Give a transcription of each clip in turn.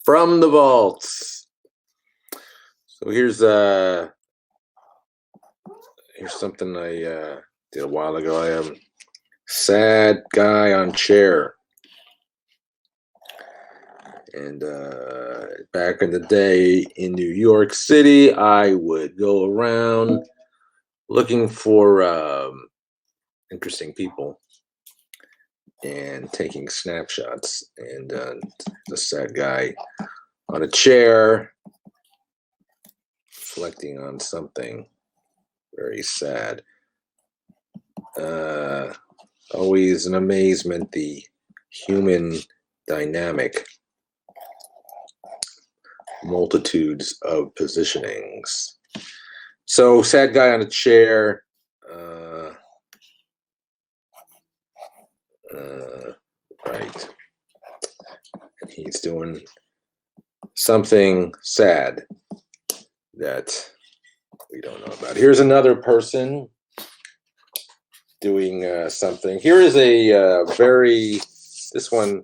from the vaults. So here's something I did a while ago. I am sad guy on chair. And back in the day in New York City, I would go around looking for interesting people and taking snapshots. And the sad guy on a chair reflecting on something very sad. Always an amazement, the human dynamic. Multitudes of positionings. So, sad guy on a chair. Right. And he's doing something sad that we don't know about. Here's another person doing something. Here is a this one,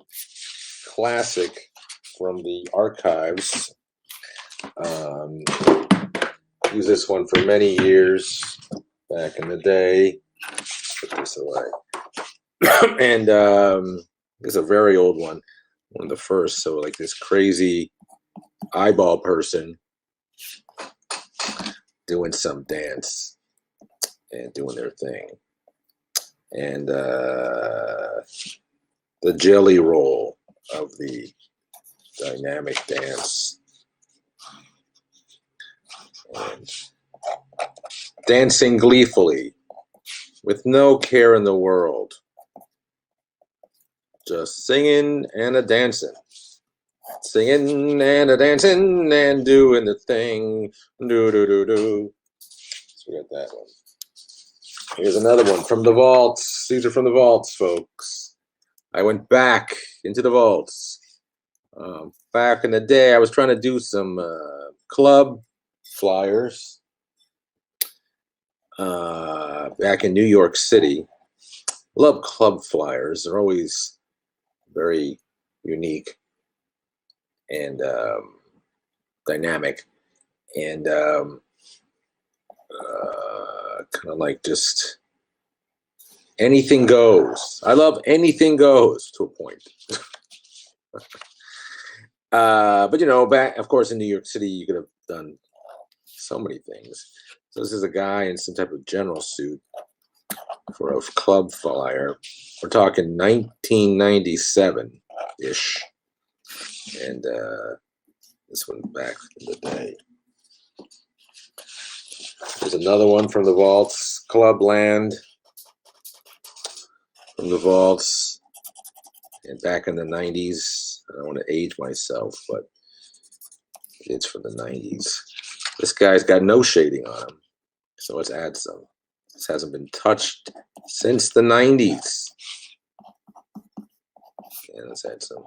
classic from the archives. Used this one for many years back in the day. Put this away. And it's a very old one of the first. So like this crazy eyeball person doing some dance and doing their thing. And the jelly roll of the dynamic dance. And dancing gleefully with no care in the world. Just singing and a dancing. Singing and a dancing and doing the thing. Do, do, do, do. So we got that one. Here's another one from the vaults. These are from the vaults, folks. I went back into the vaults. Back in the day, I was trying to do some club flyers back in New York City. Love club flyers. They're always very unique and dynamic and kind of like just anything goes. I love anything goes to a point. But you know, back of course in New York City, you could have done so many things. So this is a guy in some type of general suit for a club flyer. We're talking 1997-ish. And this one back in the day. There's another one from the vaults, Clubland. From the vaults. And back in the 90s. I don't want to age myself, but it's from the 90s. This guy's got no shading on him. So let's add some. This hasn't been touched since the 90s. And let's add some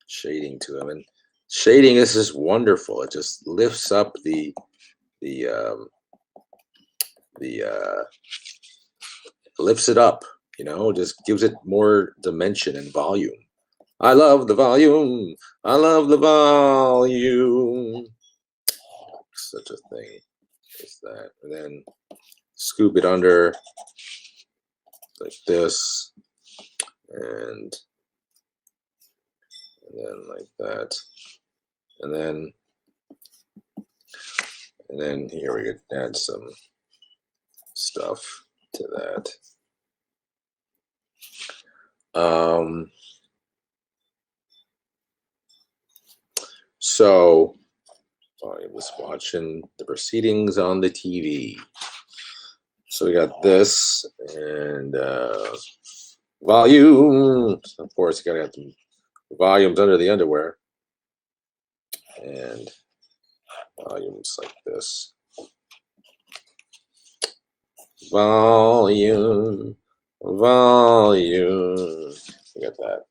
shading to him. And shading is just wonderful. It just lifts up lifts it up, you know, just gives it more dimension and volume. I love the volume. I love the volume. Such a thing is that. And then scoop it under like this. And then like that. And then here we could add some stuff to that. So I was watching the proceedings on the TV. So we got this and volume. Of course, you gotta have the volumes under the underwear. And volumes like this. Volume. We got that.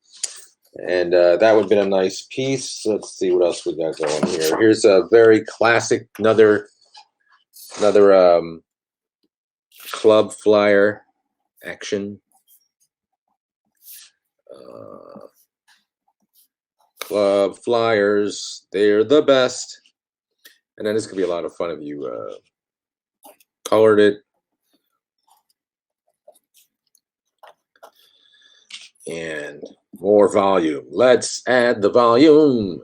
And that would have been a nice piece. Let's see what else we got going here. Here's a very classic, another club flyer action. Club Flyers, they're the best. And then this could be a lot of fun if you colored it. And more volume. Let's add the volume.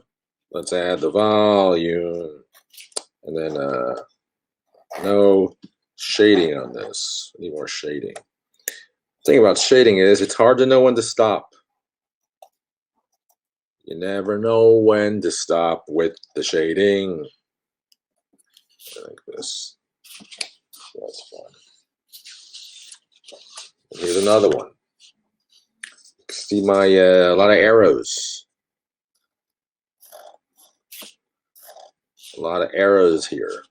Let's add the volume. And then no shading on this. Need more shading. The thing about shading is it's hard to know when to stop. You never know when to stop with the shading. Like this. That's fun. And here's another one. See my a lot of arrows. A lot of arrows here.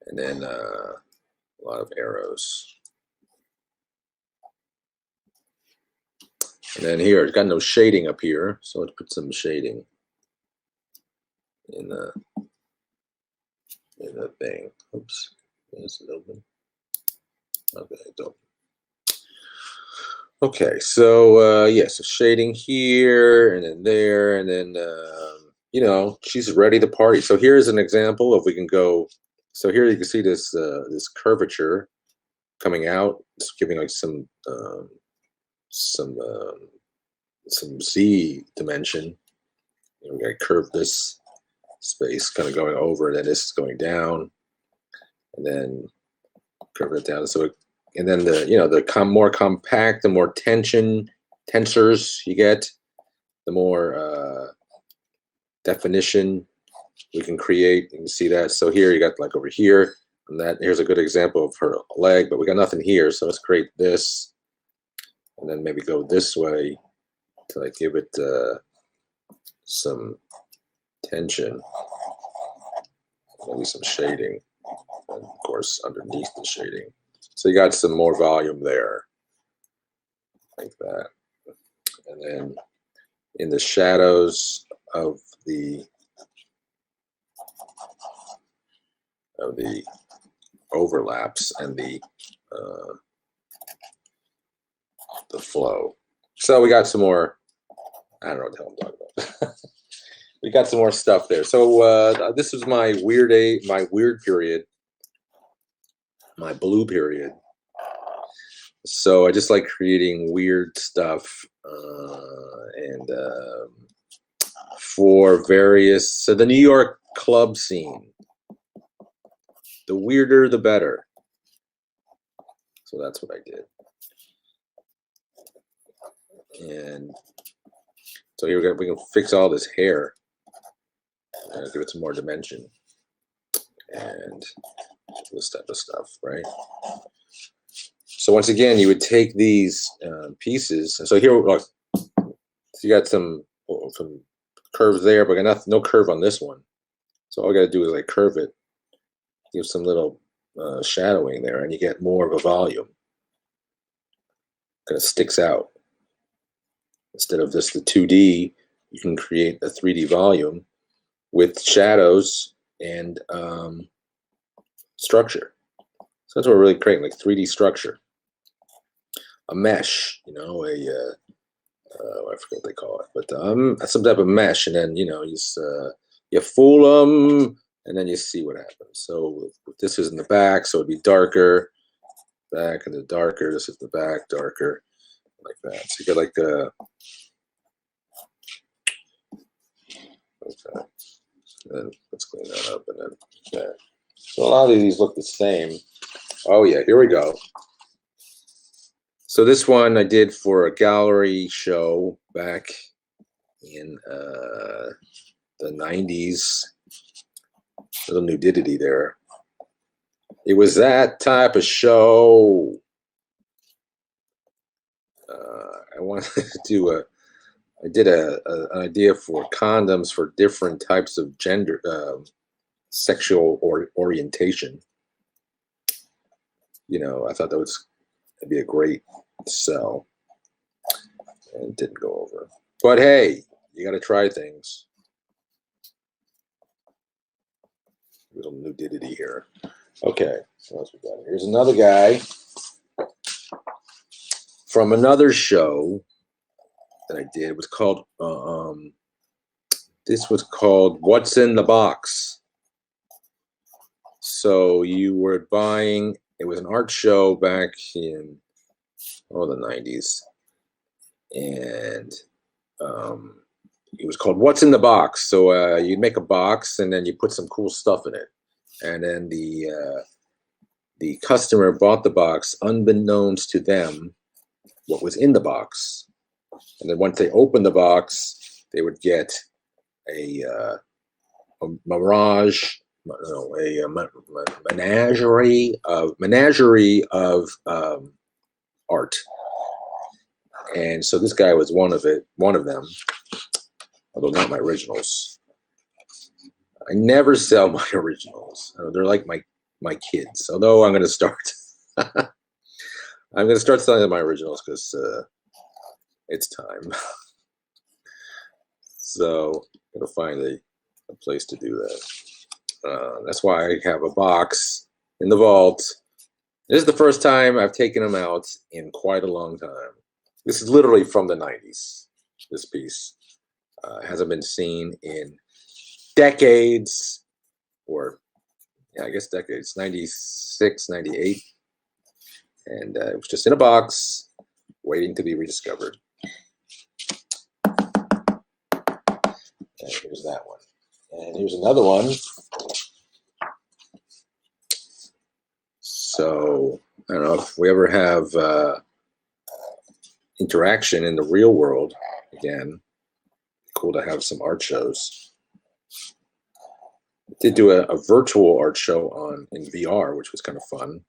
And then a lot of arrows. And then here, it's got no shading up here, so let's put some shading in the thing. Oops, is it open? Okay, it's open. Okay, so yeah, so shading here and then there, and then you know, she's ready to party. So here's an example of we can go. So here you can see this this curvature coming out. It's giving like some Z dimension. You know, we got to curve this space, kind of going over, and then this is going down, and then curve it down. So, and then the more compact, the more tensors you get, the more definition we can create. You can see that. So here you got like over here, and that here's a good example of her leg, but we got nothing here. So let's create this, and then maybe go this way to like give it some tension, maybe some shading, and of course underneath the shading. So you got some more volume there, like that. And then in the shadows of the overlaps and the flow. So we got some more. I don't know what the hell I'm talking about. We got some more stuff there. So this was my weird period, my blue period. So I just like creating weird stuff and for various. So the New York club scene. The weirder, the better. So that's what I did. And so here we can fix all this hair. Give it some more dimension and this type of stuff, right? So once again, you would take these pieces, and so here, look, so you got some curves there, but got no curve on this one. So all I got to do is like curve it, give some little shadowing there, and you get more of a volume. Kind of sticks out. Instead of just the 2D, you can create a 3D volume with shadows and structure. So that's what we're really creating, like 3D structure. A mesh, you know, I forget what they call it, but some type of mesh, and then, you know, you fool them, and then you see what happens. So if this is in the back, so it'd be darker, back, and the darker, this is the back, darker, like that. So you get like okay. And let's clean that up, and then that. So a lot of these look the same. Oh yeah, here we go. So this one I did for a gallery show back in the 90s. A little nudity there. It was that type of show. I wanted to do I did an idea for condoms for different types of gender, sexual orientation. You know, I thought that'd be a great sell, and it didn't go over. But hey, you got to try things. A little nudity here. Okay, what else we got? Here's another guy from another show that I did was called this was called What's in the Box. So you were buying, it was an art show back in the 90s, and it was called What's in the Box. So you'd make a box and then you put some cool stuff in it, and then the customer bought the box unbeknownst to them what was in the box, and then once they opened the box, they would get a menagerie of art. And so this guy was one of them, although not my originals. I never sell my originals. They're like my kids. Although I'm going to start. I'm going to start selling my originals because it's time. So I'm going to find a place to do that. That's why I have a box in the vault. This is the first time I've taken them out in quite a long time. This is literally from the 90s, this piece. Hasn't been seen in decades, or yeah, I guess decades, 96, 98. And it was just in a box, waiting to be rediscovered. And here's that one. And here's another one. So I don't know if we ever have interaction in the real world again. Cool to have some art shows. I did do a virtual art show in VR, which was kind of fun.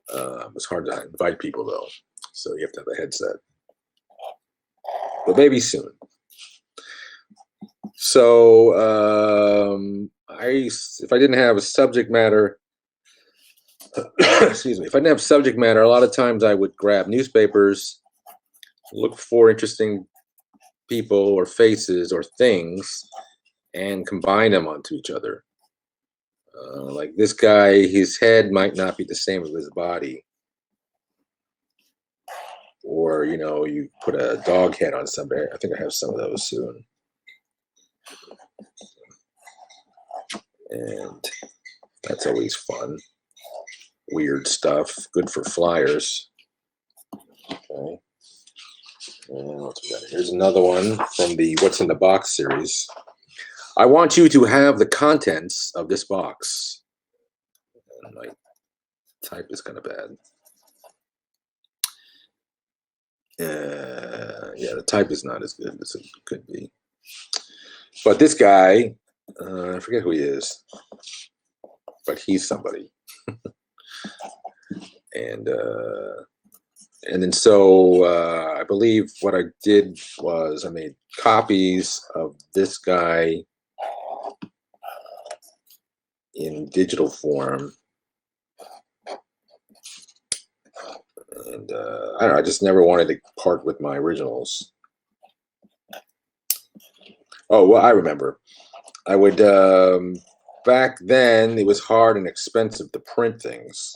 It was hard to invite people though, so you have to have a headset. But maybe soon. So if I didn't have a subject matter, excuse me, if I didn't have subject matter, a lot of times I would grab newspapers, look for interesting people or faces or things, and combine them onto each other. Like this guy, his head might not be the same as his body. Or, you put a dog head on somebody. I think I have some of those soon. And that's always fun. Weird stuff. Good for flyers. Okay. And what's we got here? Here's another one from the What's in the Box series. I want you to have the contents of this box. And my type is kind of bad. Yeah, the type is not as good as it could be. But this guy, I forget who he is, but he's somebody. And then so I believe what I did was I made copies of this guy in digital form. And I don't know, I just never wanted to part with my originals. Oh, well, I remember. I would, back then, it was hard and expensive to print things.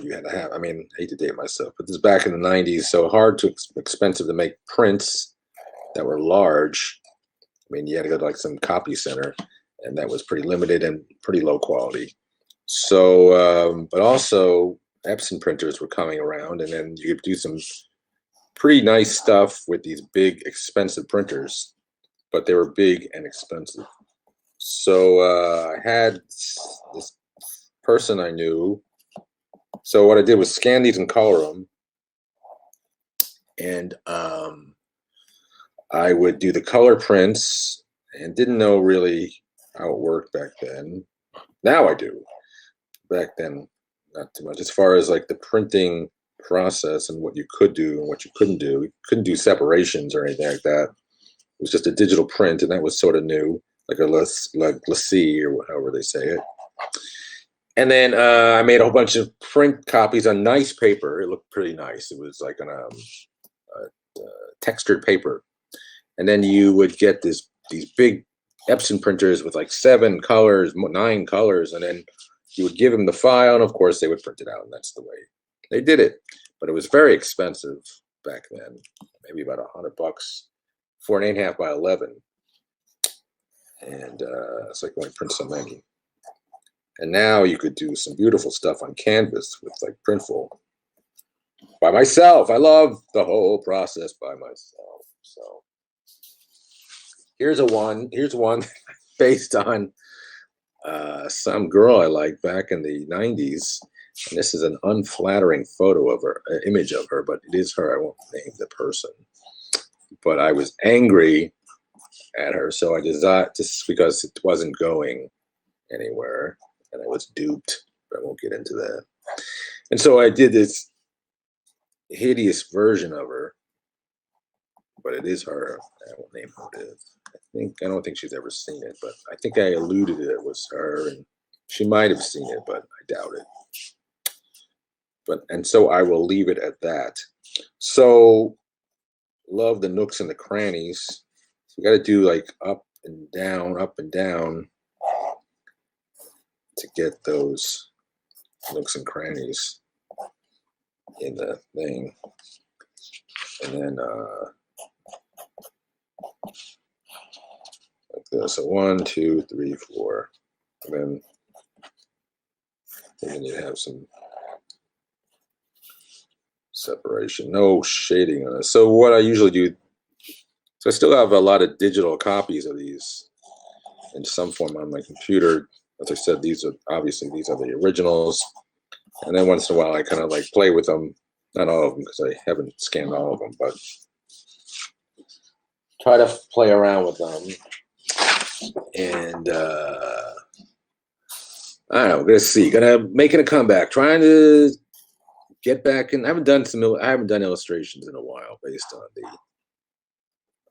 You had to have, I hate to date myself, but this is back in the 90s, so hard to expensive to make prints that were large. You had to go to like some copy center, and that was pretty limited and pretty low quality. So, but also Epson printers were coming around, and then you could do some pretty nice stuff with these big, expensive printers, but they were big and expensive. So I had this person I knew. So what I did was scan these and color them, and I would do the color prints, and didn't know really how it worked back then. Now I do. Back then, not too much. As far as like the printing process and what you could do and what you couldn't do. You couldn't do separations or anything like that. It was just a digital print, and that was sort of new, like a glacé or however they say it. And then I made a whole bunch of print copies on nice paper. It looked pretty nice. It was like on a textured paper. And then you would get these big Epson printers with like 7 colors, 9 colors, and then you would give them the file, and of course they would print it out, and that's the way they did it. but it was very expensive back then. Maybe about $100 for an 8.5 by 11, and so I can only print so many. And now you could do some beautiful stuff on canvas with like Printful by myself. I love the whole process by myself. So here's one based on some girl I liked back in the 90s. And this is an unflattering photo of her, image of her, but it is her. I won't name the person. But I was angry at her, so I decided, just because it wasn't going anywhere, and I was duped, but I won't get into that. And so I did this hideous version of her, but it is her. I won't name who it is. I don't think she's ever seen it, but I think I alluded it was her, and she might have seen it, but I doubt it. And so I will leave it at that. So love the nooks and the crannies. So we got to do like up and down to get those nooks and crannies in the thing. And then like this. So 1, 2, 3, 4. And then you have some separation, no shading on it. So what I usually do, so I still have a lot of digital copies of these in some form on my computer. As I said, these are the originals. And then once in a while I kind of like play with them. Not all of them, because I haven't scanned all of them, but try to play around with them. And I don't know, we're gonna see. Making a comeback, trying to get back in. I haven't done illustrations in a while based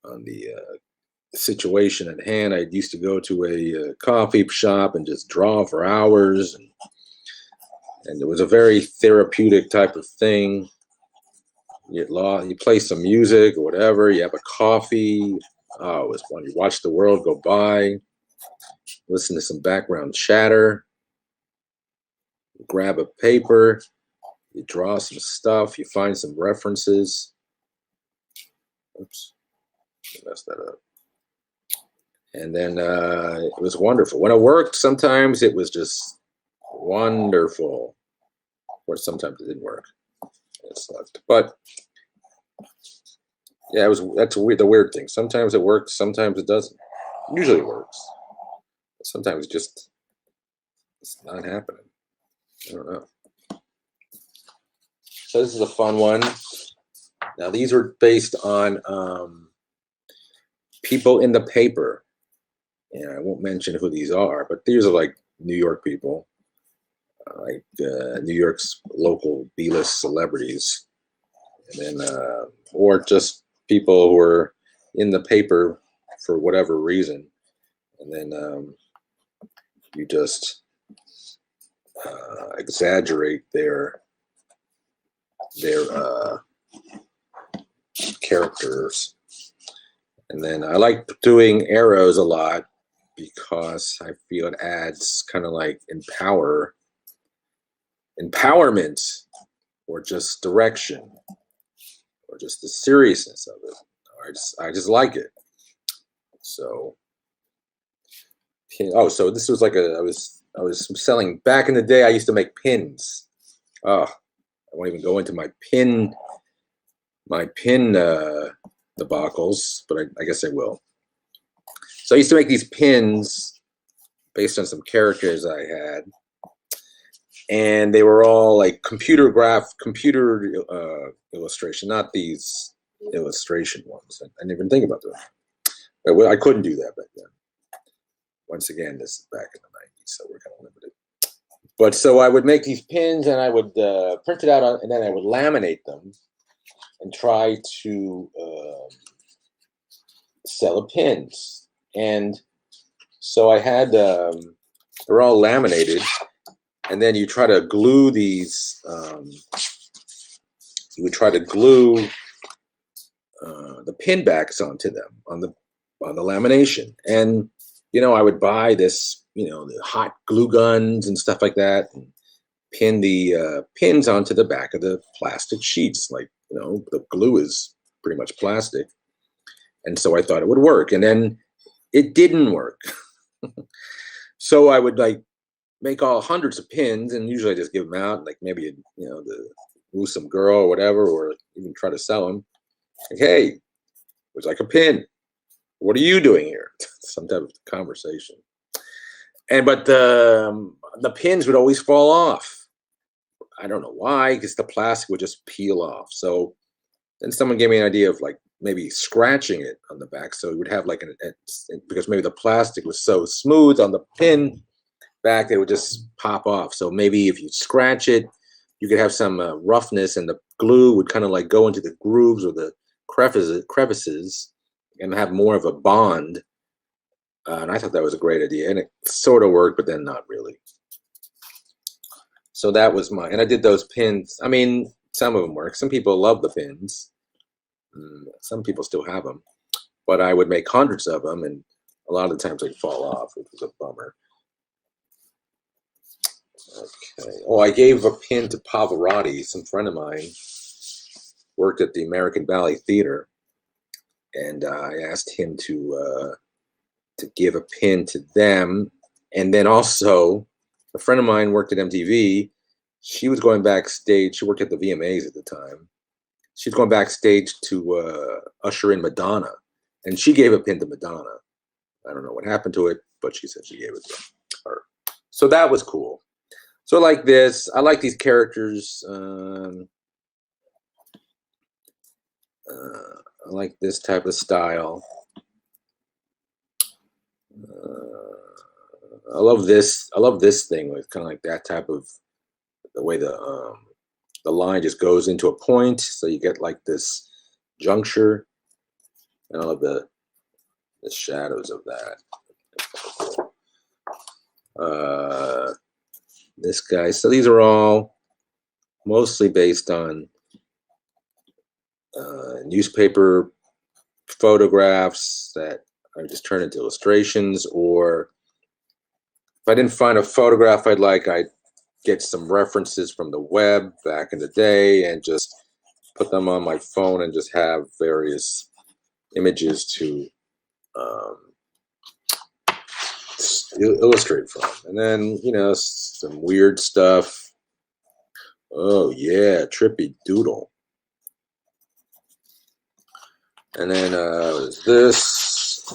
on the situation at hand. I used to go to a coffee shop and just draw for hours, and it was a very therapeutic type of thing. You play some music or whatever. You have a coffee. Oh, it was fun. You watch the world go by. Listen to some background chatter. Grab a paper. You draw some stuff. You find some references. Oops, I messed that up. And then it was wonderful. When it worked, sometimes it was just wonderful. Or sometimes it didn't work. It sucked. But yeah, that's the weird thing. Sometimes it works, sometimes it doesn't. Usually it works. Sometimes it's not happening. I don't know. So this is a fun one. Now these are based on people in the paper. And I won't mention who these are, but these are like New York people, like New York's local B-list celebrities, and then or just people who are in the paper for whatever reason, and then you just exaggerate their characters. And then I like doing arrows a lot because I feel it adds kind of like empowerment, or just direction, or just the seriousness of it. I just like it. So so this was like I was selling back in the day. I used to make pins. Oh, I won't even go into my pin debacles, but I guess I will. So I used to make these pins based on some characters I had, and they were all like computer illustration, not these illustration ones. I didn't even think about that. I couldn't do that back then. Once again, this is back in the 90s, so we're kind of limited. But so I would make these pins, and I would print it out, and then I would laminate them and try to sell the pins. And so I had, they're all laminated, and then you try to glue these, you would try to glue the pin backs onto them, on the lamination. And, I would buy this, the hot glue guns and stuff like that. And pin the pins onto the back of the plastic sheets. Like, the glue is pretty much plastic. And so I thought it would work. And then it didn't work. So I would like make all hundreds of pins, and usually I just give them out, like maybe, the woo some girl or whatever, or even try to sell them. Like, hey, would you like a pin? What are you doing here? Some type of conversation. But the pins would always fall off. I don't know why, because the plastic would just peel off. So then someone gave me an idea of like maybe scratching it on the back, so it would have like because maybe the plastic was so smooth on the pin back, it would just pop off. So maybe if you scratch it, you could have some roughness, and the glue would kind of like go into the grooves or the crevices and have more of a bond. And I thought that was a great idea, and it sort of worked, but then not really. So that was and I did those pins. I mean, some of them work. Some people love the pins. Some people still have them, but I would make hundreds of them, and a lot of the times they'd fall off, which was a bummer. Okay. Oh, I gave a pin to Pavarotti. Some friend of mine worked at the American Ballet Theater, and I asked him to give a pin to them. And then also, a friend of mine worked at MTV. She was going backstage. She worked at the VMAs at the time. She was going backstage to usher in Madonna, and she gave a pin to Madonna. I don't know what happened to it, but she said she gave it to her. So that was cool. So like this, I like these characters. I like this type of style. I love this. I love this thing with kind of like that type of the way the line just goes into a point, so you get like this juncture. And I love the shadows of that. This guy. So these are all mostly based on newspaper photographs that I just turn into illustrations, or if I didn't find a photograph I'd like, I'd get some references from the web back in the day and just put them on my phone and just have various images to illustrate from. And then, some weird stuff. Oh yeah, trippy doodle. And then this.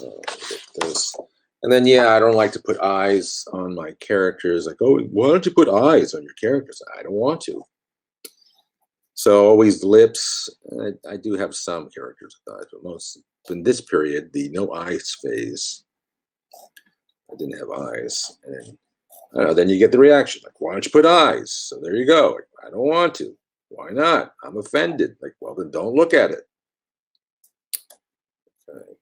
And then, I don't like to put eyes on my characters. Like, oh, why don't you put eyes on your characters? I don't want to. So always lips. I do have some characters with eyes, but most in this period, the no eyes phase, I didn't have eyes. And then you get the reaction, like, why don't you put eyes? So there you go. Like, I don't want to. Why not? I'm offended. Like, well, then don't look at it. Okay.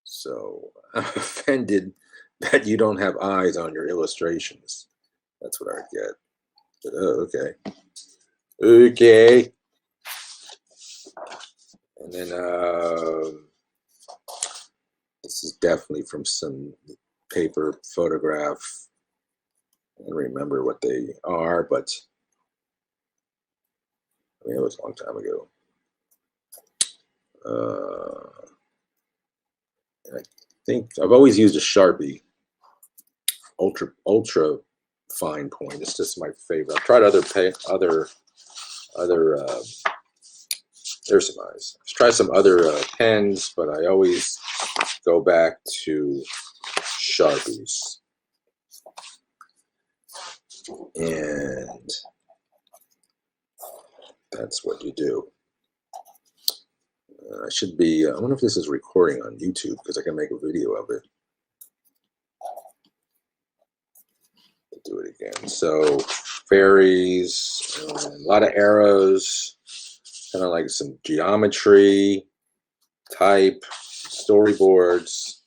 So I'm offended that you don't have eyes on your illustrations. That's what I get. But, okay. Okay. And then this is definitely from some paper photograph. I don't remember what they are, but I mean, it was a long time ago. And I think I've always used a Sharpie, ultra fine point. It's just my favorite. I've tried other there's some eyes. I've tried some other pens, but I always go back to Sharpies. And that's what you do. I should be, I wonder if this is recording on YouTube, because I can make a video of it. I'll do it again. So, fairies, a lot of arrows, kind of like some geometry, type, storyboards.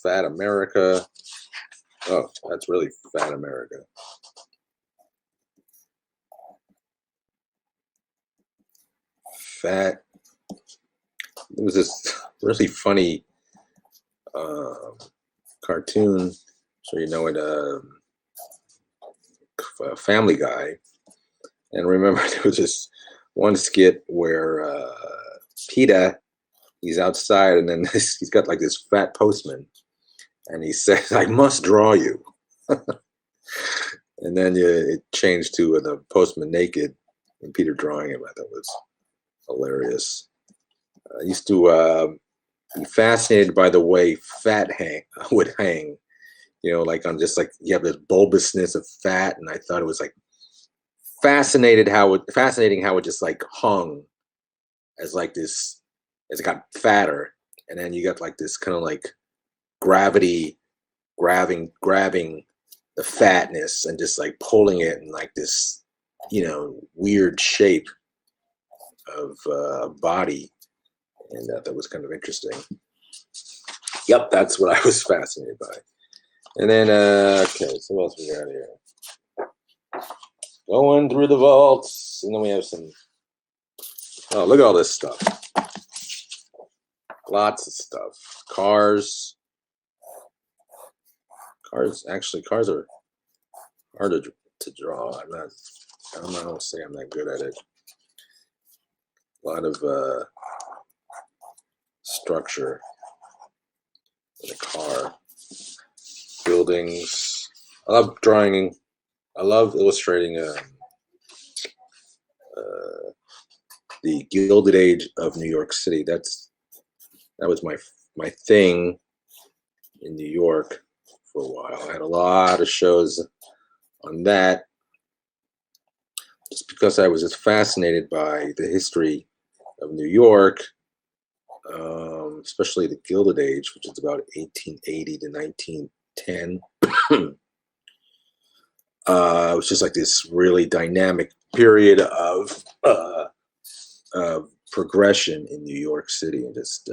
Fat America. Oh, that's really Fat America. Fat. There was this really funny cartoon So you know it, Family Guy. And remember, there was this one skit where Peter, he's outside, and then he's got like this fat postman, and he says, "I must draw you." And then it changed to the postman naked and Peter drawing him. I thought was hilarious. I used to be fascinated by the way fat would hang. You know, like on just like you have this bulbousness of fat, and I thought it was like fascinating how it just like hung as like this as it got fatter, and then you got like this kind of like gravity grabbing the fatness and just like pulling it in like this, weird shape of body, and that was kind of interesting. Yep, that's what I was fascinated by. And then okay, so what else we got here? Going through the vaults, and then we have some. Oh, look at all this stuff! Lots of stuff. Cars. Cars are hard to draw. I'm not gonna say I'm that good at it. A lot of structure in a car. Buildings. I love drawing. I love illustrating the Gilded Age of New York City. That was my thing in New York for a while. I had a lot of shows on that, just because I was just fascinated by the history of New York, especially the Gilded Age, which is about 1880 to 1910. It was just like this really dynamic period of progression in New York City, and just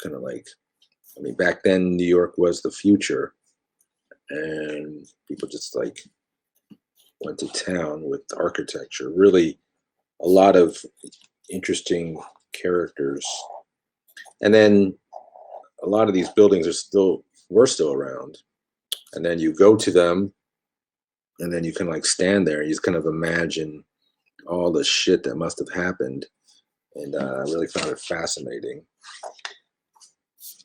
kind of like, I mean, back then New York was the future, and people just like went to town with architecture. Really, a lot of interesting characters, and then a lot of these buildings were still around, and then you go to them, and then you can like stand there and you just kind of imagine all the shit that must have happened, and I really found it fascinating.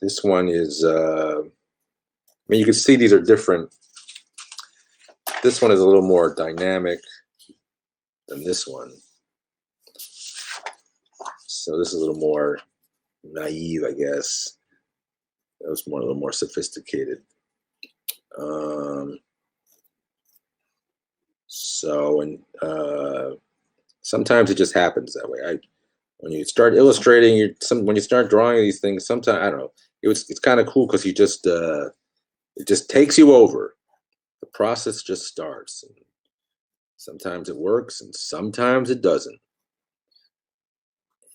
This one is, I mean, you can see these are different. This one is a little more dynamic than this one. So this is a little more naive, I guess. That was a little more sophisticated. Sometimes it just happens that way. When you start illustrating, when you start drawing these things, sometimes I don't know. It's kind of cool because you just it just takes you over. The process just starts. And sometimes it works, and sometimes it doesn't.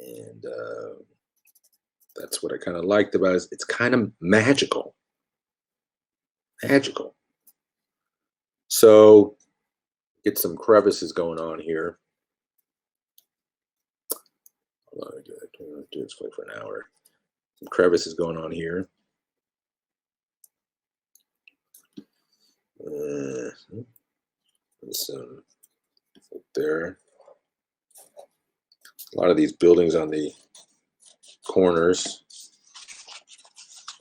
And that's what I kind of liked about it. It's kind of magical. Magical. So get some crevices going on here. Hold on, do this for an hour. Some crevices going on here. Some there. A lot of these buildings on the corners.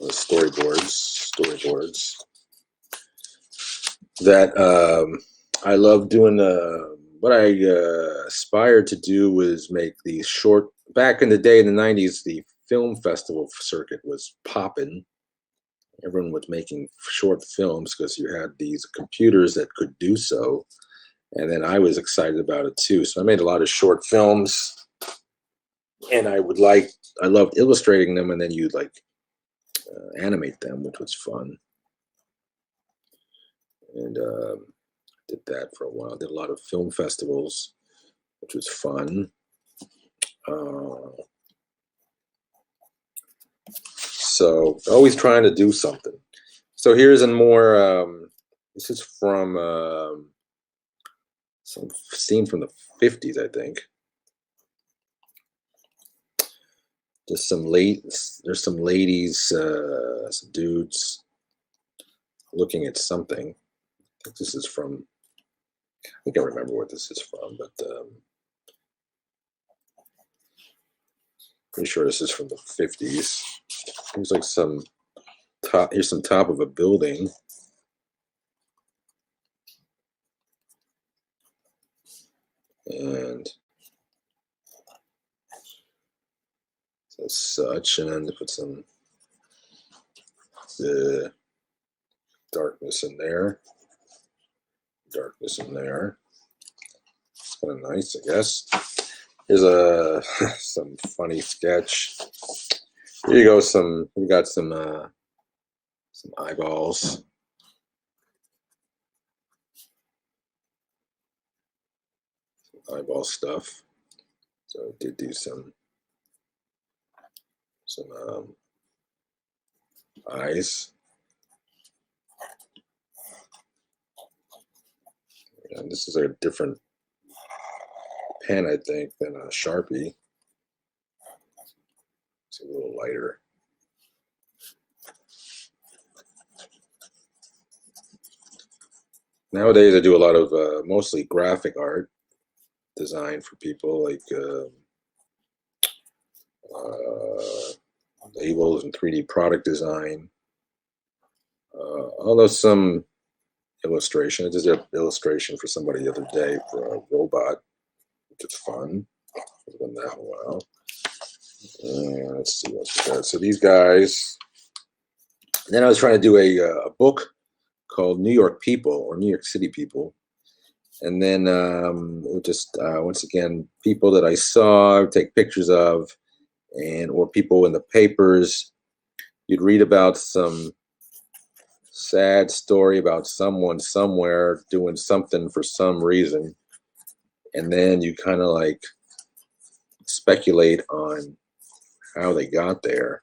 The storyboards. That I love doing. What I aspired to do was make these short. Back in the day, in the 90s, the film festival circuit was popping. Everyone was making short films because you had these computers that could do so. And then I was excited about it too. So I made a lot of short films, and I loved illustrating them, and then you'd like animate them, which was fun. And did that for a while. Did a lot of film festivals, which was fun. So always trying to do something. So here's a more, this is from some scene from the 50s, I think. There's some ladies, some dudes looking at something. I think this is from, I think I remember what this is from, but pretty sure this is from the 50s. Seems like some top, here's some top of a building. And as such, and then to put some the darkness in there, darkness in there. It's kind of nice, I guess. Here's a some funny sketch. Here you go. We got some eyeballs. Some eyeball stuff. So I did do some eyes. And this is a different pen, I think, than a Sharpie. It's a little lighter. Nowadays, I do a lot of mostly graphic art design for people, like labels and 3D product design. Although some illustration. I just did an illustration for somebody the other day for a robot, which is fun. I haven't done that in a while. And let's see what's that. So these guys. And then I was trying to do a book called New York People or New York City People. And then just once again, people that I saw, take pictures of, and or people in the papers. You'd read about some sad story about someone somewhere doing something for some reason, and then you kind of like speculate on how they got there.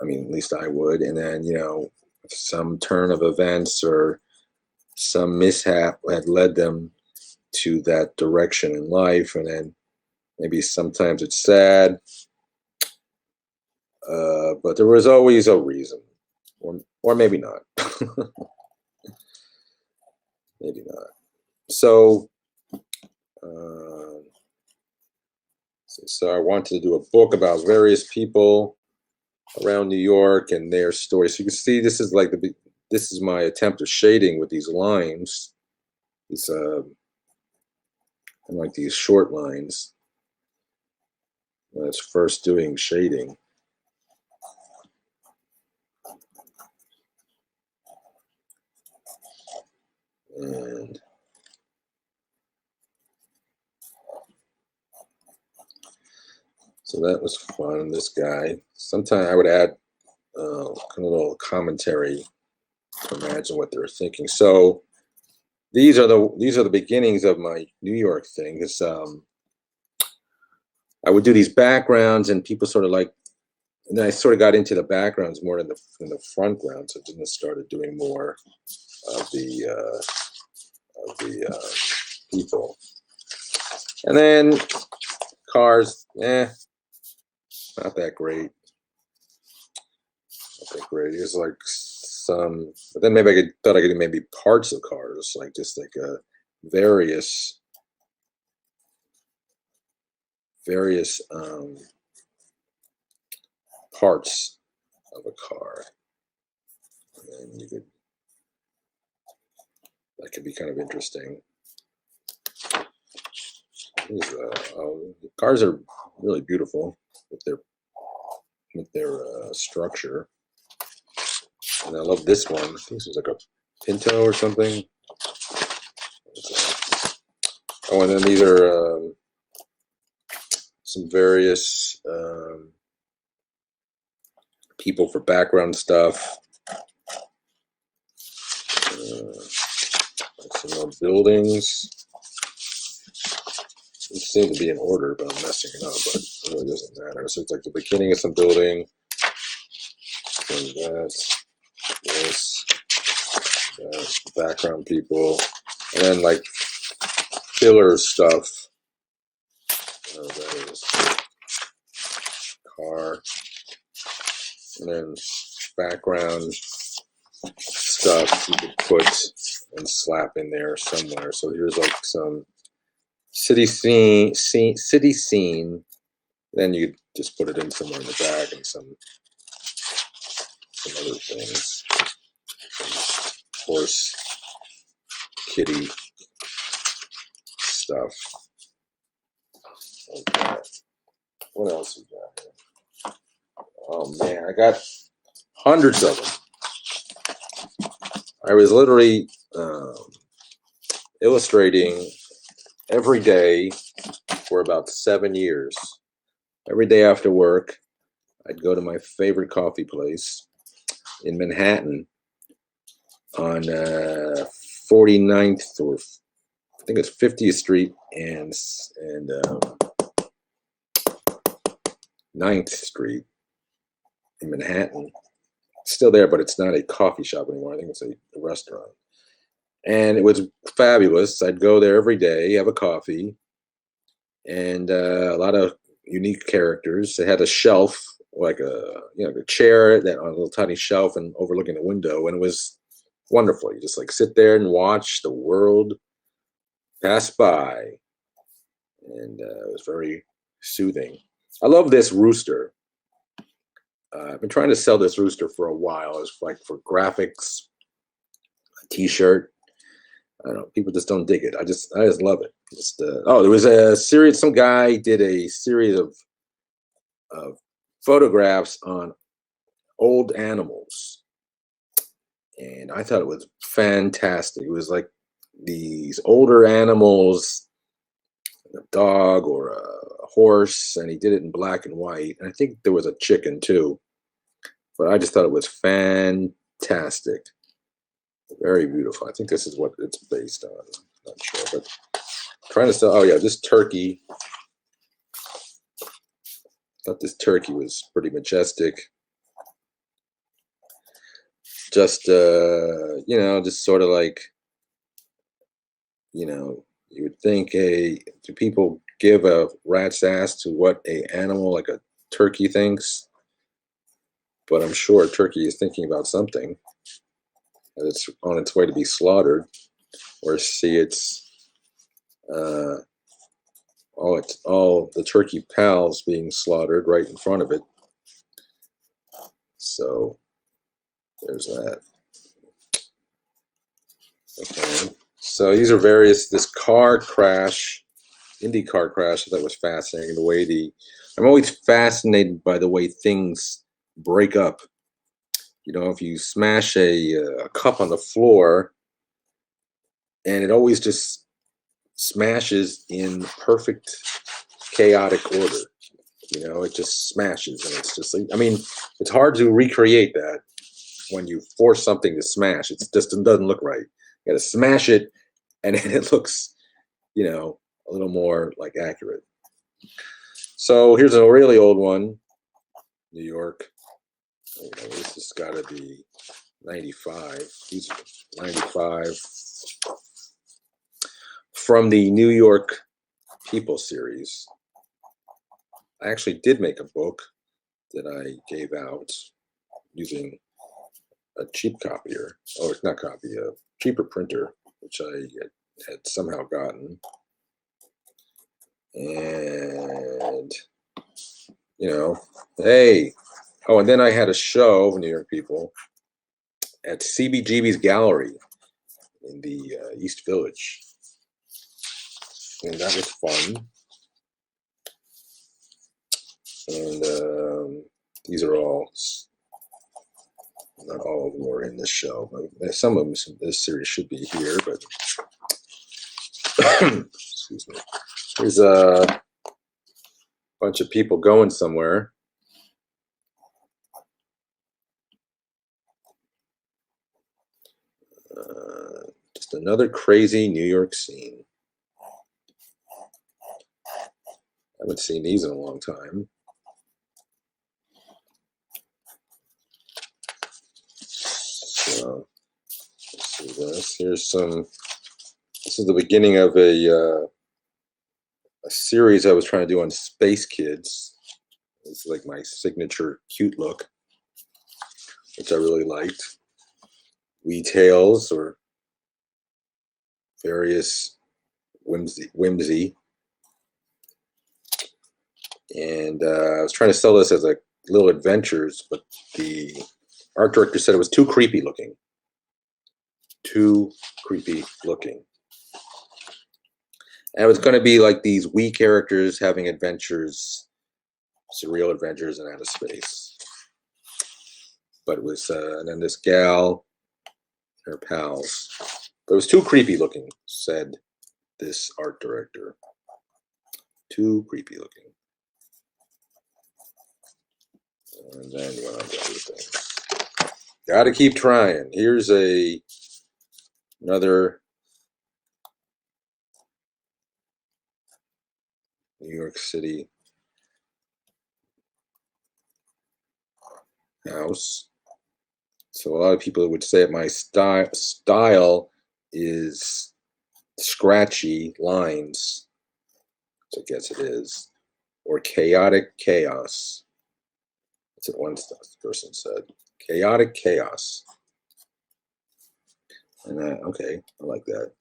I mean, at least I would. And then, you know, some turn of events or some mishap had led them to that direction in life. And then maybe sometimes it's sad, but there was always a reason, or maybe not. Maybe not. So, so I wanted to do a book about various people around New York and their stories. So you can see this is like this is my attempt of shading with these lines. These like these short lines. When it's first doing shading. And so that was fun. This guy. Sometimes I would add kind of a little commentary to imagine what they're thinking. So these are the beginnings of my New York thing. It's I would do these backgrounds, and people sort of like, and then I sort of got into the backgrounds more in the front ground. So then I started doing more of the people, and then cars. Not that great. Not that great. It's like some, but then maybe thought I could do maybe parts of cars, like just like various parts of a car, and that could be kind of interesting. Cars are really beautiful with their structure, and I love this one. I think this is like a Pinto or something. Oh, and then these are some various people for background stuff. Some more buildings. They seem to be in order, but I'm messing it up. But it really doesn't matter. So it's like the beginning of some building. And this, background people, and then like filler stuff. That is car, and then background stuff you could put and slap in there somewhere. So here's like some city scene. Then you just put it in somewhere in the back, and some other things. Some horse, kitty stuff. Okay. What else we got here? Oh man, I got hundreds of them. I was literally illustrating every day for about 7 years. Every day after work, I'd go to my favorite coffee place in Manhattan on 49th, or I think it's 50th Street and 9th Street in Manhattan. It's still there, but it's not a coffee shop anymore. I think it's a restaurant. And it was fabulous. I'd go there every day, have a coffee, and a lot of unique characters. They had a shelf, like a chair that on a little tiny shelf and overlooking the window, and it was wonderful. You just like sit there and watch the world pass by, and it was very soothing. I love this rooster. I've been trying to sell this rooster for a while. It's like for graphics, a T-shirt. I don't know. People just don't dig it. I just love it. There was a series. Some guy did a series of photographs on old animals, and I thought it was fantastic. It was like these older animals, a dog or a horse, and he did it in black and white. And I think there was a chicken too, but I just thought it was fantastic. Very beautiful. I think this is what it's based on. I'm not sure, but trying to sell. Oh yeah, this turkey. Thought this turkey was pretty majestic. Just just sort of like, you would think, do people give a rat's ass to what a animal like a turkey thinks? But I'm sure a turkey is thinking about something. And it's on its way to be slaughtered, or see its all the turkey pals being slaughtered right in front of it. So there's that. Okay. So these are this car crash, Indy car crash. That was fascinating. I'm always fascinated by the way things break up. If you smash a cup on the floor, and it always just smashes in perfect chaotic order. It just smashes, and it's just like, it's hard to recreate that when you force something to smash. It just doesn't look right. You got to smash it, and then it looks, a little more like accurate. So here's a really old one, New York. This has got to be 95. These are 95 from the New York People series. I actually did make a book that I gave out using a cheap copier. Oh, it's not copy, a cheaper printer, which I had somehow gotten. And, hey. Oh, and then I had a show, New York People, at CBGB's Gallery in the East Village. And that was fun. And these are all, not all of them were in this show. But some of them, this series should be here, but excuse me. There's a bunch of people going somewhere. Just another crazy New York scene. I haven't seen these in a long time. So, let's see this. This is the beginning of a series I was trying to do on Space Kids. It's like my signature cute look, which I really liked. wee tales or various whimsy. And I was trying to sell this as like little adventures, but the art director said it was too creepy looking. Too creepy looking. And it was going to be like these wee characters having adventures, surreal adventures in outer space. But it was, and then this gal, her pals. But it was too creepy looking, said this art director. Too creepy looking. And then you went on to other things. Gotta keep trying. Here's another New York City house. So a lot of people would say my style is scratchy lines. So I guess it is. Or chaotic chaos. That's what one person said. Chaotic chaos. And okay, I like that.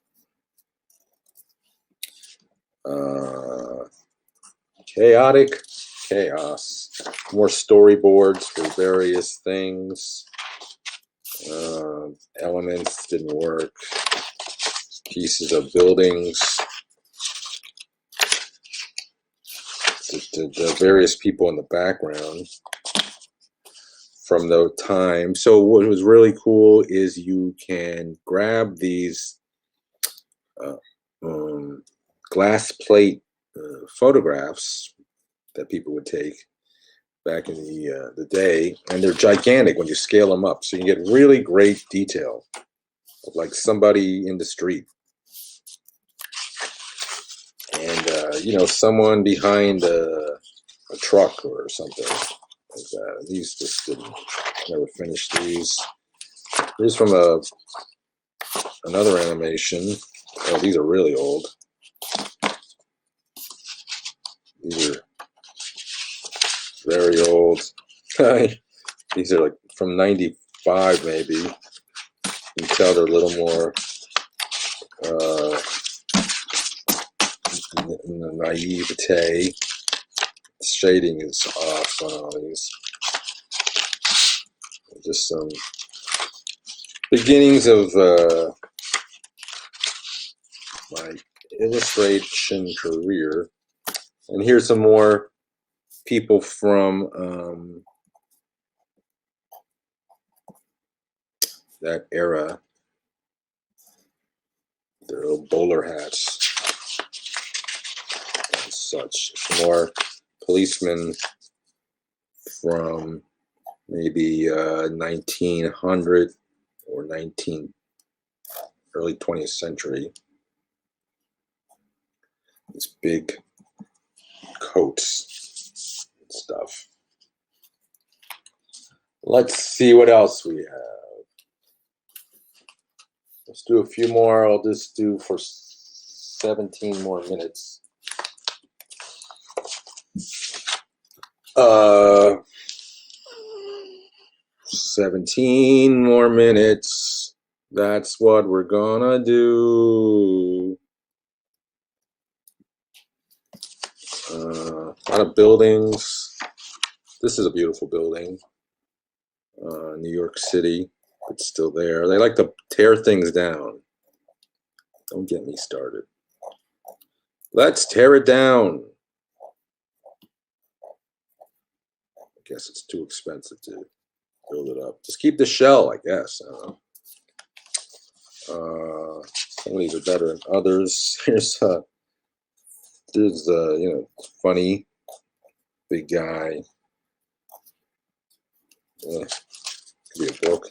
Chaotic chaos. More storyboards for various things. Elements didn't work. Pieces of buildings. The various people in the background from the time. So what was really cool is you can grab these glass plate photographs that people would take back in the day, and they're gigantic when you scale them up. So you get really great detail of like somebody in the street. And, you know, someone behind a truck or something like that. These just didn't, never finished these. Here's from another animation. Oh, these are really old. These are very old. These are like from 95 maybe. You can tell they're a little more naivete. Shading is off on all these. Just some beginnings of my illustration career. And here's some more people from that era. Their little bowler hats and such. Some more policemen from maybe 1900 or early 20th century. These big coats and stuff. Let's see what else we have. Let's do a few more. I'll just do for 17 more minutes. 17 more minutes. That's what we're gonna do. A lot of buildings. This is a beautiful building. New York City. It's still there. They like to tear things down. Don't get me started. Let's tear it down. I guess it's too expensive to build it up. Just keep the shell, I guess. I don't know. Some of these are better than others. Here's you know, funny big guy. Could be a book.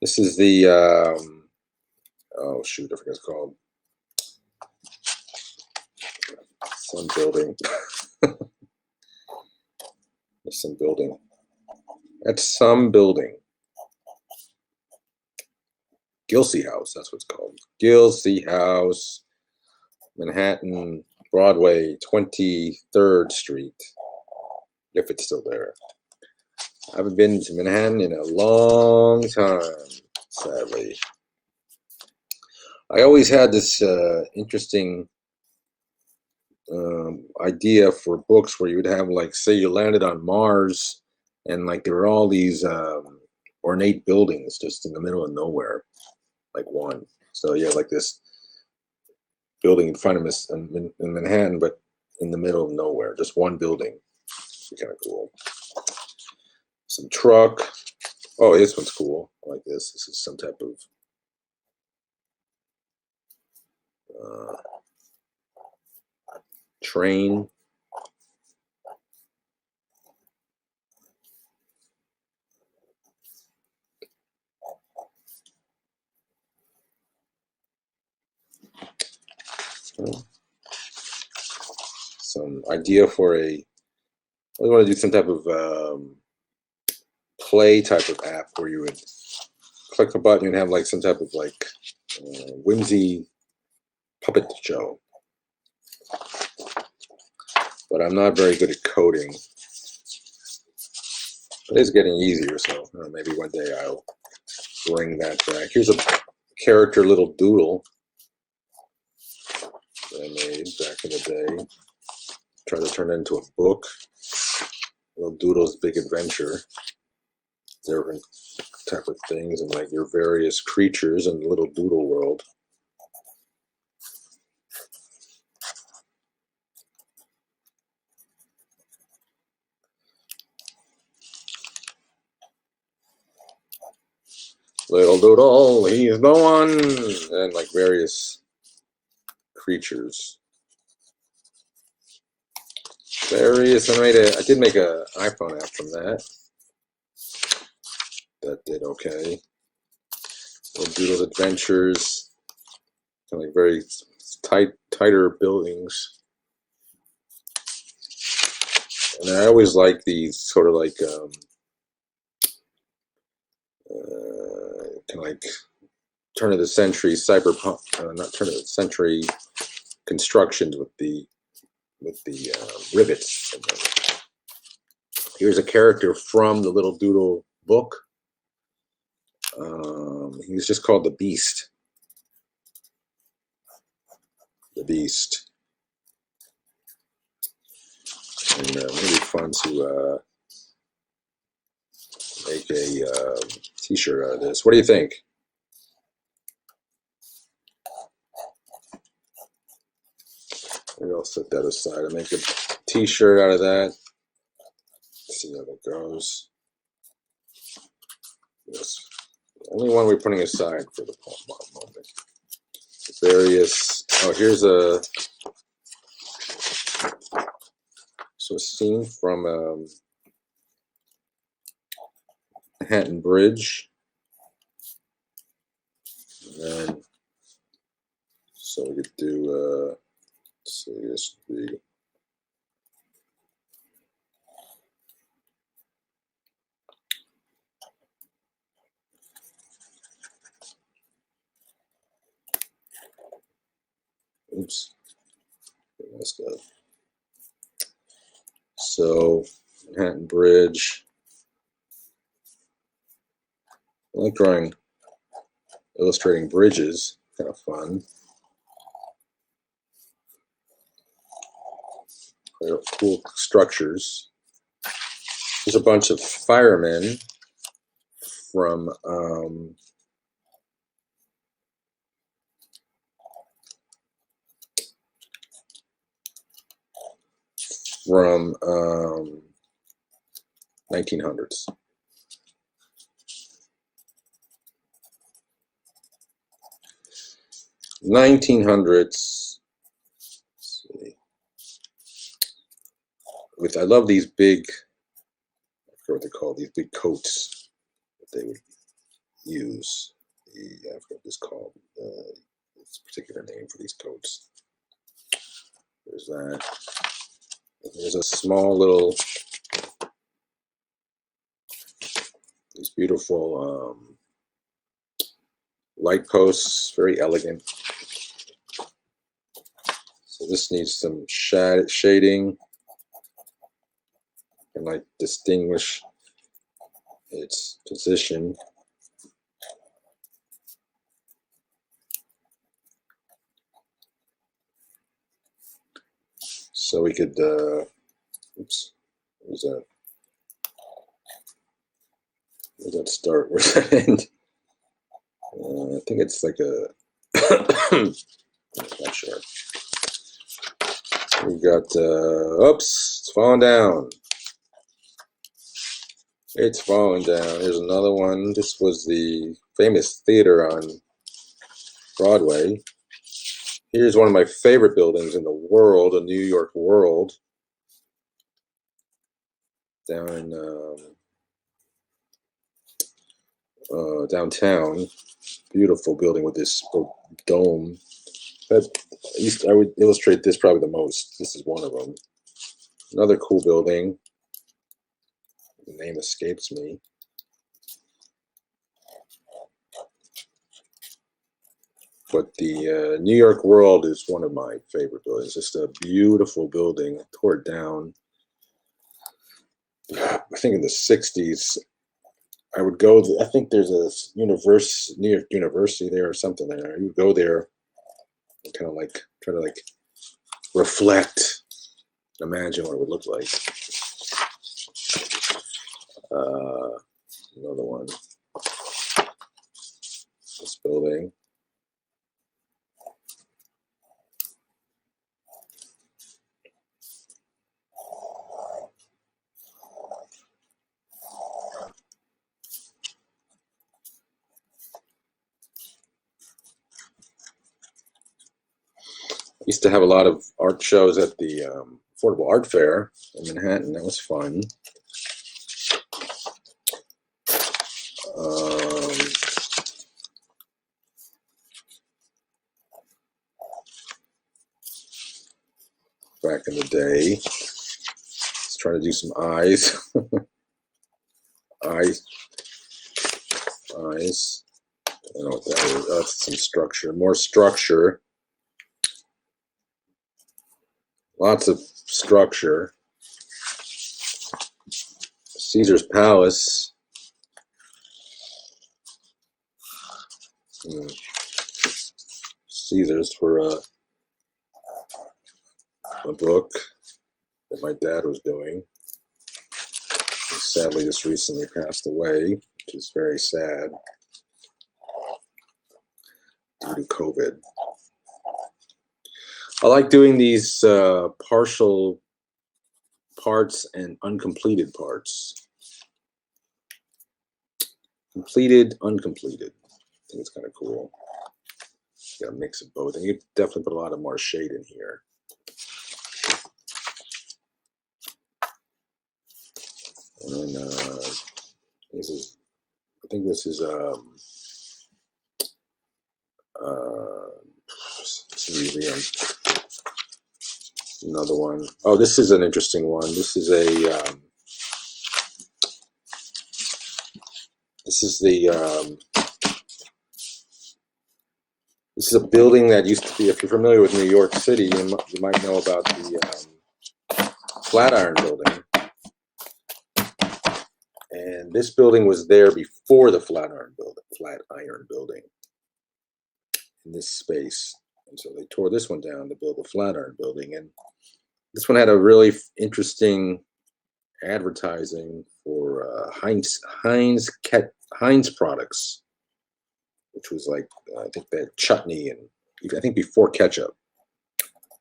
This is the oh shoot, I forgot what it's called. Some building. There's some building. That's some building. Gilsey House, that's what it's called. Gilsey House, Manhattan, Broadway, 23rd Street, if it's still there. I haven't been to Manhattan in a long time. sadly. I always had this interesting idea for books where you would have, like, say you landed on Mars, and like there were all these ornate buildings just in the middle of nowhere, like one. So you have like this building in front of us in Manhattan, but in the middle of nowhere, just one building. Kind of cool. Some truck. Oh, this one's cool. I like this. This is some type of train. Some idea for a. I want to do some type of play type of app where you would click a button and have like some type of like whimsy puppet show. But I'm not very good at coding. It is getting easier, so maybe one day I'll bring that back. Here's a character little doodle that I made back in the day. Try to turn it into a book. Little Doodle's Big Adventure. Different type of things and like your various creatures in the little doodle world. Little doodle, he's the one, and like various creatures. Various. I did make an iPhone app from that. That did okay. Little Doodle's Adventures. Kind of like very tighter buildings. And I always like these sort of like kind of like turn of the century cyberpunk, not turn of the century constructions with the rivets. Here's a character from the Little Doodle book. He was just called the Beast. The Beast. And really fun to make a t-shirt out of this. What do you think? Maybe I'll set that aside and make a t-shirt out of that. Let's see how that goes. Yes. Only one we're putting aside for the moment. Various. Oh, here's a scene from Manhattan Bridge. And then, so we could do. So this would be. Oops, I messed up. So Manhattan Bridge. I like illustrating bridges. Kind of fun. Cool structures. There's a bunch of firemen from from 1900s. I love these big, I forget what they're called, these big coats that they would use. I forget what it's called. It's a particular name for these coats. There's that. There's a small little, these beautiful light posts, very elegant. So this needs some shading and like distinguish its position. so we could, oops, where's that? Where's that start? Where's that end? I think it's like a, I'm not sure. We got, oops, it's falling down. It's falling down. Here's another one. This was the famous theater on Broadway. Here's one of my favorite buildings in the world, a New York World, down in downtown. Beautiful building with this dome. I would illustrate this probably the most. This is one of them. Another cool building. The name escapes me. But the New York World is one of my favorite buildings. Just a beautiful building. I tore it down, I think, in the 60s. I would go, I think there's a New York University there or something there. You would go there and kind of like try to like reflect, imagine what it would look like. Another one. This building. Used to have a lot of art shows at the Affordable Art Fair in Manhattan. That was fun. Back in the day, let's try to do some eyes. eyes. I don't know what that is. Oh, that's some structure. More structure. Lots of structure. Caesar's Palace. Caesar's for a book that my dad was doing. He sadly just recently passed away, which is very sad due to COVID. I like doing these partial parts and uncompleted parts. Completed, uncompleted. I think it's kind of cool. Got a mix of both, and you definitely put a lot of more shade in here. And then this is, I think this is museum. Another one. Oh, this is an interesting one. This is a this is a building that used to be, if you're familiar with New York City, you might know about the Flatiron Building. And this building was there before the Flatiron Building in this space. And so they tore this one down to build the Flatiron Building. And this one had a really interesting advertising for Heinz products, which was like, I think they had chutney, and I think before ketchup,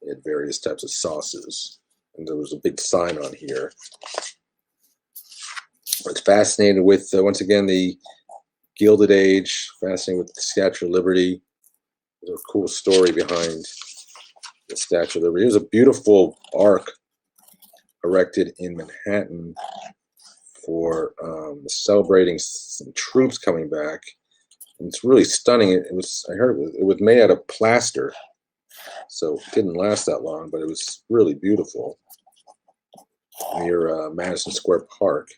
they had various types of sauces. And there was a big sign on here. It's fascinated with, once again, the Gilded Age, fascinated with the Statue of Liberty. There's a cool story behind the Statue of Liberty. It was a beautiful arc erected in Manhattan for celebrating some troops coming back. And it's really stunning. I heard it was made out of plaster, so it didn't last that long, but it was really beautiful near Madison Square Park.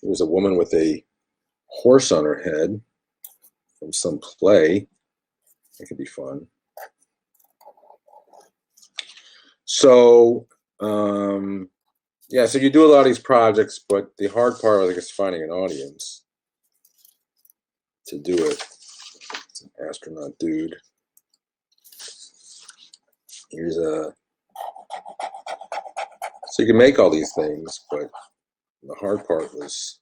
There was a woman with a horse on her head from some play. It could be fun. So, yeah, so you do a lot of these projects, but the hard part, I think, is finding an audience to do it. It's an astronaut dude. Here's a, so you can make all these things, but the hard part was,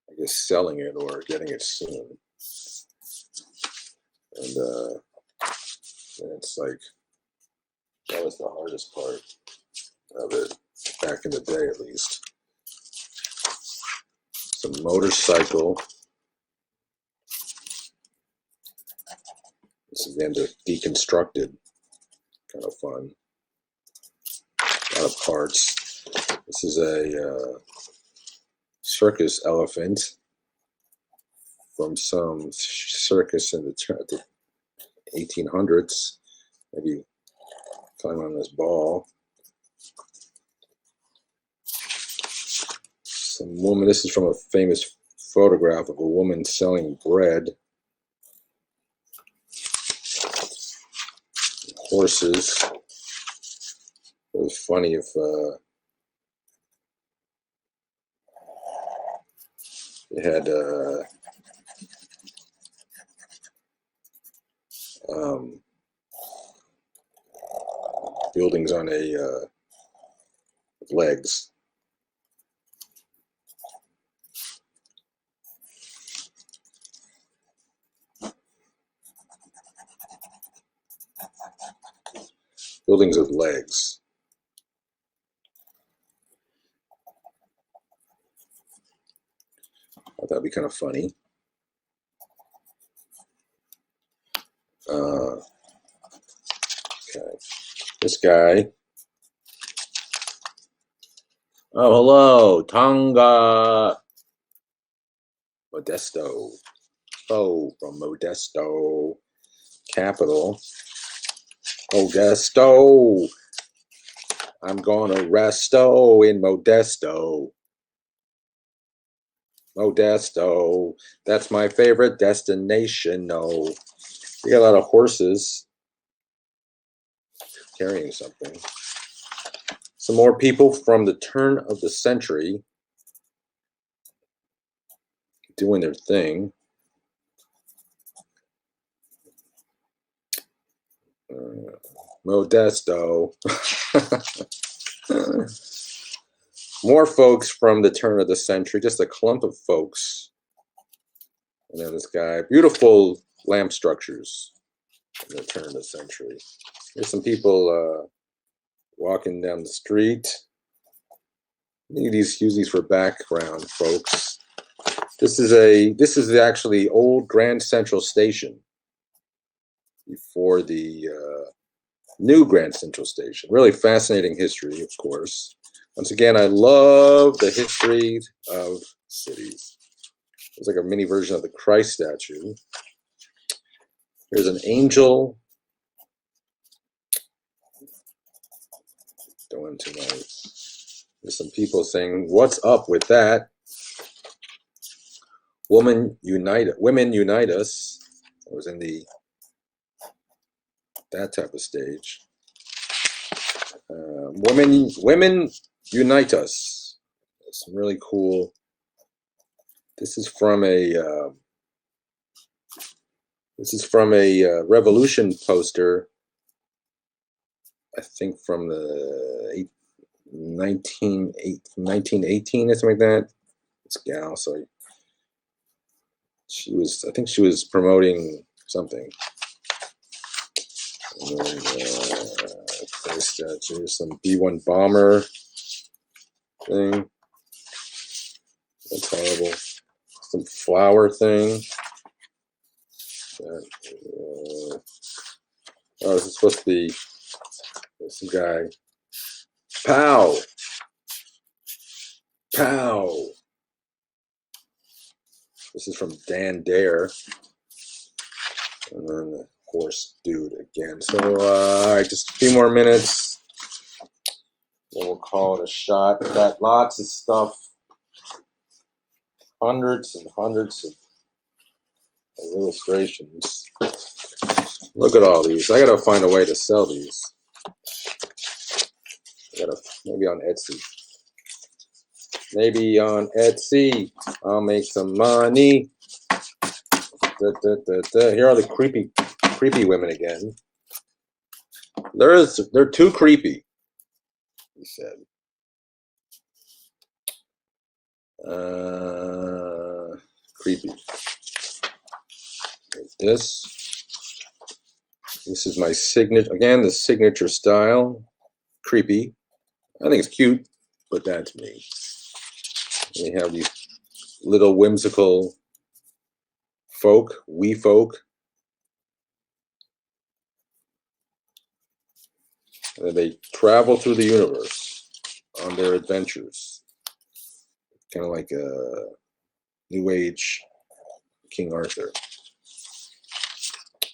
I guess, selling it or getting it seen. And it's like, that was the hardest part of it, back in the day at least. It's a motorcycle. It's again deconstructed, kind of fun. A lot of parts. This is a circus elephant from some circus in the 1800s. Maybe climb on this ball. Some woman. This is from a famous photograph of a woman selling bread. Horses. It was funny if it had buildings on a legs. Buildings with legs. I thought that'd be kind of funny. Okay, this guy. Oh, hello, Tonga. Modesto. Oh, from Modesto, capital. Modesto. I'm gonna resto in Modesto. Modesto. That's my favorite destination. No. We got a lot of horses carrying something. Some more people from the turn of the century doing their thing. Modesto. More folks from the turn of the century, just a clump of folks. And then this guy, beautiful lamp structures in the turn of the century. There's some people walking down the street. Use these for background, folks. This is actually old Grand Central Station before the new Grand Central Station. Really fascinating history, of course. Once again, I love the history of cities. It's like a mini version of the Christ statue. There's an angel. Going tonight. There's some people saying, "What's up with that?" Women unite us. It was in that type of stage. Women unite us. Some really cool. This is from a revolution poster. I think from the 1918 or something like that. This gal, so I think she was promoting something. And then, statue, some B-1 bomber thing. That's horrible. Some flower thing. This is supposed to be some guy. Pow! Pow! This is from Dan Dare. And then the horse dude again. So, just a few more minutes. Then we'll call it a shot. We've got lots of stuff. Hundreds and hundreds of illustrations. Look at all these. I gotta find a way to sell these. Maybe on Etsy. Maybe on Etsy, I'll make some money. Here are the creepy women again. They're too creepy, he said. Creepy. This is my signature, again, the signature style. Creepy. I think it's cute, but that's me. We have these little whimsical folk, wee folk. And they travel through the universe on their adventures. Kind of like a New Age King Arthur.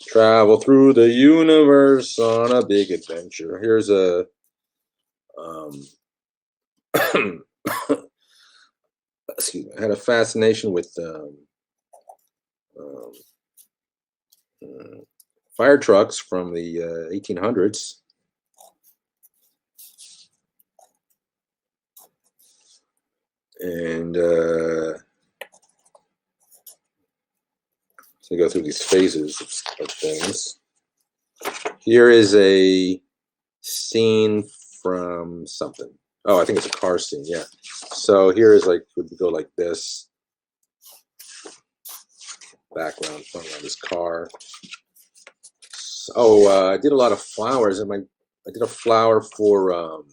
Travel through the universe on a big adventure. Here's a excuse me. I had a fascination with fire trucks from the 1800s. And so you go through these phases of things. Here is a scene from something. Oh, I think it's a car scene, yeah. So here is like, would go like this. Background, front this car. Oh, I did a lot of flowers. I did a flower for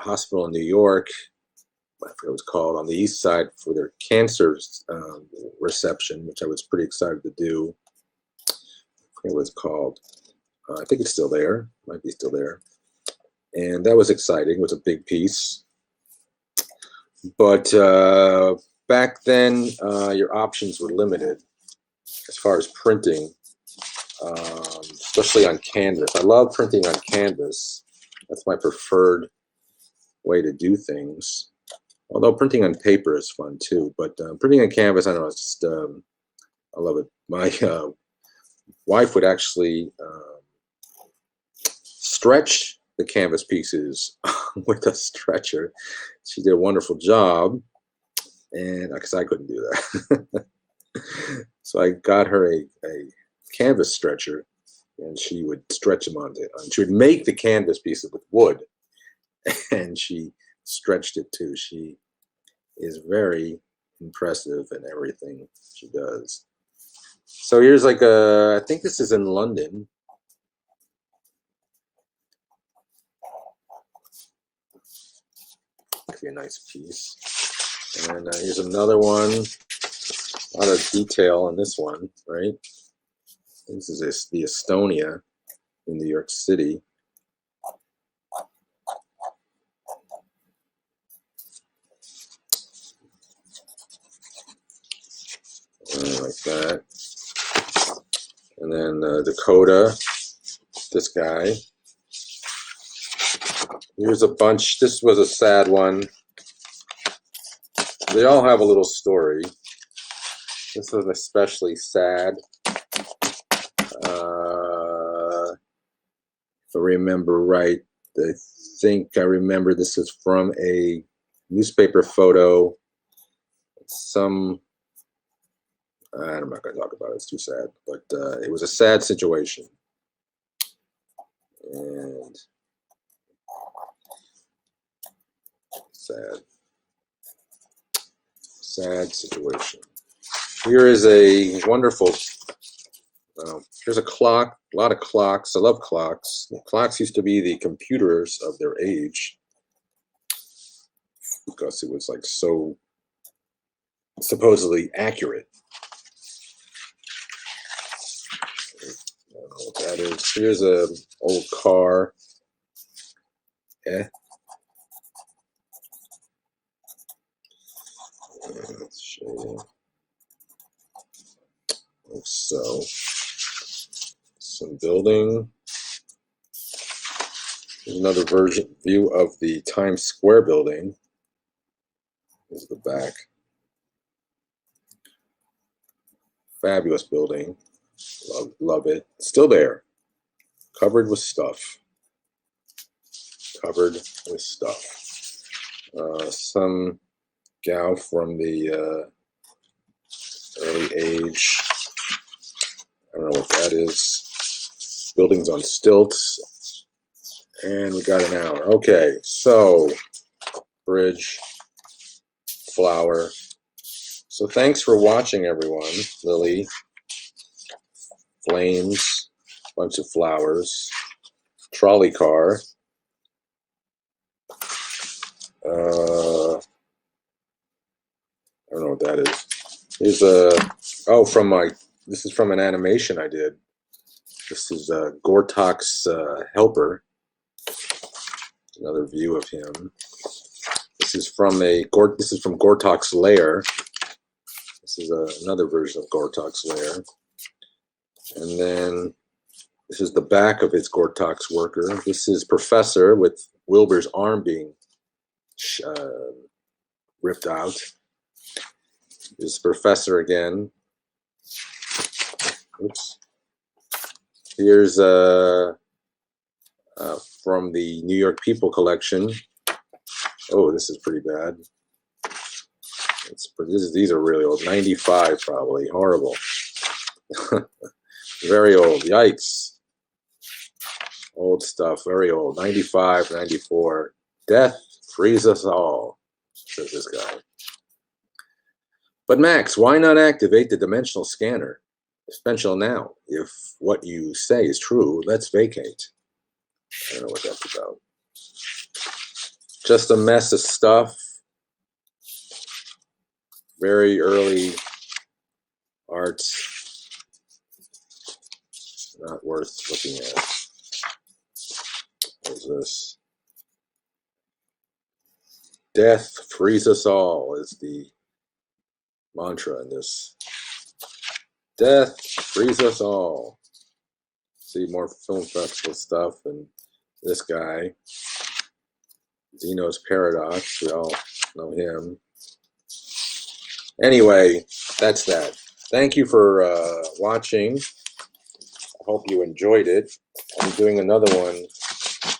hospital in New York. I forget what it's called, on the east side for their cancer reception, which I was pretty excited to do. I forget what it's called. I think it's still there. Might be still there. And that was exciting. It was a big piece. But back then, your options were limited as far as printing, especially on canvas. I love printing on canvas. That's my preferred way to do things. Although printing on paper is fun too, but printing on canvas, I don't know, it's just, I love it. My wife would actually stretch the canvas pieces with a stretcher. She did a wonderful job, and because I couldn't do that. So I got her a canvas stretcher, and she would stretch them onto it. She would make the canvas pieces with wood, and she stretched it too. She is very impressive in everything she does. So here's like I think this is in London. Could be a nice piece. And here's another one. A lot of detail on this one, right? This is the Estonia in New York City. Like that. And then Dakota, this guy. Here's a bunch. This was a sad one. They all have a little story. This was especially sad. If I remember right, I think I remember this is from a newspaper photo. I'm not going to talk about it. It's too sad. But it was a sad situation. And sad situation. Here is a wonderful, here's a clock, a lot of clocks. I love clocks. Clocks used to be the computers of their age because it was like so supposedly accurate. I don't know what that is. Here's a old car. Let's show you. So, some building. Here's another view of the Times Square building. Here's the back. Fabulous building. Love it. Still there. Covered with stuff. Covered with stuff. Some gal from the early age. I don't know what that is. Buildings on Stilts. And we got an hour. Okay, so bridge, flower. So thanks for watching, everyone. Lily, flames, bunch of flowers, trolley car. I don't know what that is. Here's this is from an animation I did. This is Gortok's helper. Another view of him. This is from Gortok's lair. This is another version of Gortok's lair. And then this is the back of his Gortok's worker. This is Professor with Wilbur's arm being ripped out. This is Professor again. Oops. Here's from the New York People collection. Oh, this is pretty bad. These are really old. 95 probably. Horrible. Very old. Yikes. Old stuff. Very old. 95, 94. Death frees us all, says this guy. But Max, why not activate the dimensional scanner? Dimensional now. If what you say is true, let's vacate. I don't know what that's about. Just a mess of stuff. Very early art. Not worth looking at. What is this? Death frees us all is the mantra in this. Death frees us all. See more film festival stuff and this guy. Zeno's Paradox. We all know him. Anyway, that's that. Thank you for watching. I hope you enjoyed it. I'm doing another one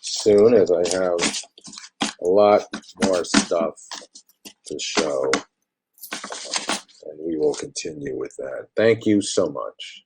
soon as I have a lot more stuff to show. And we will continue with that. Thank you so much.